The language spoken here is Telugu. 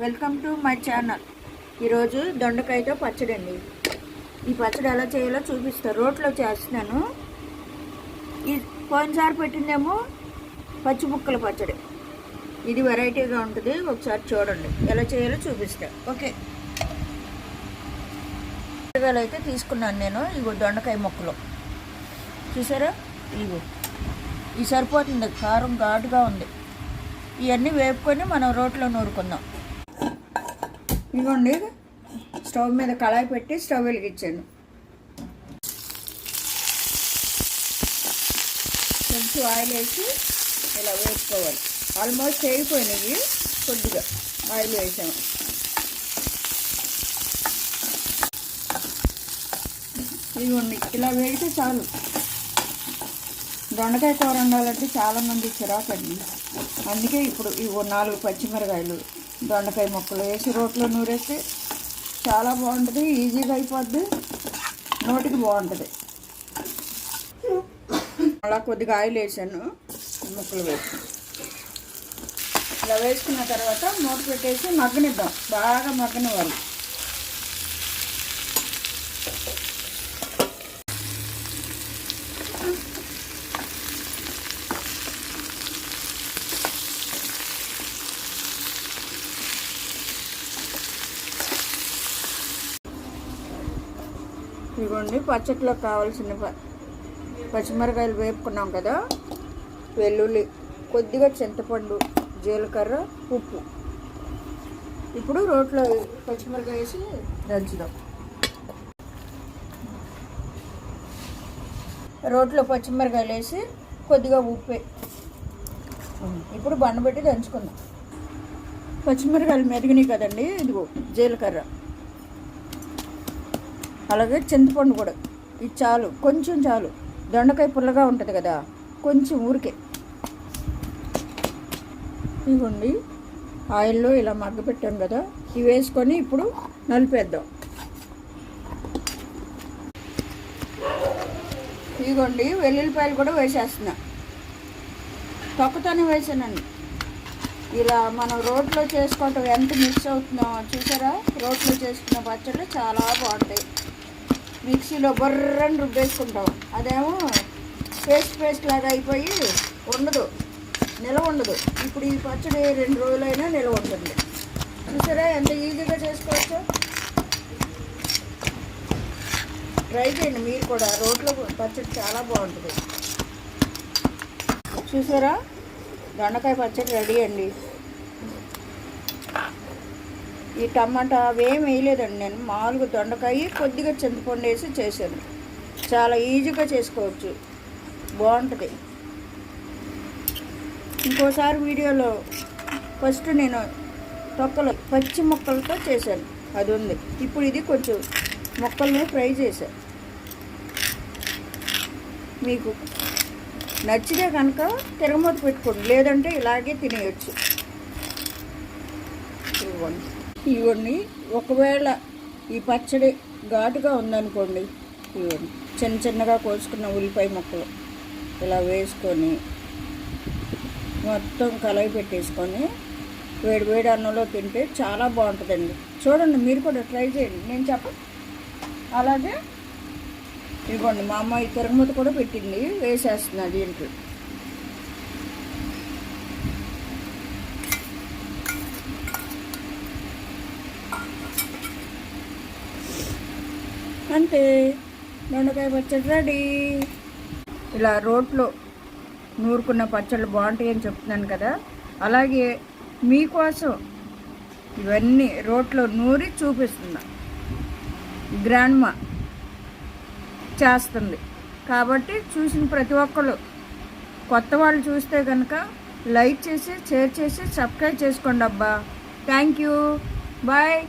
Welcome to my channel. ఈరోజు దొండకాయతో పచ్చడి అండి. ఈ పచ్చడి ఎలా చేయాలో చూపిస్తాను. రోట్లో చేస్తున్నాను. ఈ పోయినసారి పెట్టిందేమో పచ్చి ముక్కల పచ్చడి. ఇది వెరైటీగా ఉంటుంది. ఒకసారి చూడండి ఎలా చేయాలో చూపిస్తాను. ఓకే, కూరగాయలు అయితే తీసుకున్నాను నేను. ఇగో దొండకాయ ముక్కలు చూసారా, ఇగో ఇది సరిపోతుంది. కారం ఘాటుగా ఉంది. ఇవన్నీ వేపుకొని మనం రోట్లో నూరుకుందాం. ఇదిగోండి, స్టవ్ మీద కళాయి పెట్టి స్టవ్ వెలిగించాను. కొంచెం ఆయిల్ వేసి ఇలా వేసుకోవాలి. ఆల్మోస్ట్ వేగిపోయినాయి. కొద్దిగా ఆయిల్ వేసాము. ఇదిగోండి, ఇలా వేగితే చాలు. దొండకాయ కూర వండాలంటే చాలామంది చిరాకండి. అందుకే ఇప్పుడు ఇవి 4 పచ్చిమిరకాయలు, దొండకాయ ముక్కలు వేసి రోట్లో నూరేస్తే చాలా బాగుంటుంది. ఈజీగా అయిపోద్ది, నోటికి బాగుంటుంది. అలా కొద్దిగా ఆయిల్ వేసాను, ముక్కలు వేసి ఇలా వేసుకున్న తర్వాత మూత పెట్టేసి మగ్గనిద్దాం. బాగా మగ్గనివ్వాలి. ఇదిగోండి, పచ్చట్లో కావాల్సిన పచ్చిమిరకాయలు వేపుకున్నాం కదా, వెల్లుల్లి, కొద్దిగా చింతపండు, జీలకర్ర, ఉప్పు. ఇప్పుడు రోట్లో పచ్చిమిరకాయ వేసి దంచుదాం. రోట్లో పచ్చిమిరకాయలు వేసి కొద్దిగా ఉప్పు. ఇప్పుడు బండబెట్టి దంచుకుందాం. పచ్చిమిరకాయలు మెదిగినాయి కదండి. ఇదిగో జీలకర్ర, అలాగే చింతపండు కూడా. ఇది చాలు, కొంచెం చాలు. దొండకాయ పుల్లగా ఉంటుంది కదా, కొంచెం ఊరికే. ఇదిగోండి, ఆయిల్లో ఇలా మగ్గపెట్టాం కదా, ఇవి వేసుకొని ఇప్పుడు నలిపేద్దాం. ఇదిగోండి, వెల్లుల్లిపాయలు కూడా వేసేస్తున్నా. తొక్కతోనే వేసానండి. ఇలా మనం రోట్లో చేసుకోవటం ఎంత మిక్స్ అవుతున్నామో చూసారా. రోట్లో చేసుకున్న పచ్చళ్ళు చాలా బాగుంటాయి. మిక్సీలో బర్రని రుబ్బేసుకుంటాం. అదేమో పేస్ట్ లాగా అయిపోయి ఉండదు, నిలవ ఉండదు. ఇప్పుడు ఈ పచ్చడి 2 రోజులైనా నిలవ ఉంటుంది. చూసారా ఎంత ఈజీగా చేసుకోవచ్చో. ట్రై చేయండి మీరు కూడా. రోట్లో పచ్చడి చాలా బాగుంటుంది. చూసారా, దొండకాయ పచ్చడి రెడీ అండి. ఈ టమాటా అవేం వేయలేదండి నేను. మామూలుగా దొండకాయ కొద్దిగా చింతపండు వేసి చేశాను. చాలా ఈజీగా చేసుకోవచ్చు, బాగుంటుంది. ఇంకోసారి వీడియోలో ఫస్ట్ నేను తొక్కలు పచ్చి ముక్కలతో చేశాను, అది ఉంది. ఇప్పుడు ఇది కొంచెం ముక్కల్ని ఫ్రై చేశాను. మీకు నచ్చితే కనుక తిరగమూత పెట్టుకోండి, లేదంటే ఇలాగే తినేయచ్చు. ఇవన్నీ ఒకవేళ ఈ పచ్చడి ఘాటుగా ఉందనుకోండి, ఇవన్నీ చిన్నగా కోసుకున్న ఉల్లిపాయ ముక్కలు ఇలా వేసుకొని మొత్తం కలయి పెట్టేసుకొని వేడి అన్నంలో తింటే చాలా బాగుంటుందండి. చూడండి, మీరు కూడా ట్రై చేయండి, నేను చెప్పను. అలాగే ఇదిగోండి, మా అమ్మాయి తిరగమూత కూడా పెట్టింది, వేసేస్తున్నా దీంట్లో. అంతే, దొండకాయ పచ్చడి రెడీ. ఇలా రోట్లో నూరుకున్న పచ్చళ్ళు బాగుంటాయని చెప్తున్నాను కదా, అలాగే మీకోసం ఇవన్నీ రోట్లో నూరి చూపిస్తున్నా. గ్రాండ్మా చేస్తుంది కాబట్టి చూసిన ప్రతి ఒక్కరు, కొత్త వాళ్ళు చూస్తే కనుక లైక్ చేసి, షేర్ చేసి, సబ్స్క్రైబ్ చేసుకోండి అబ్బా. Thank you, bye.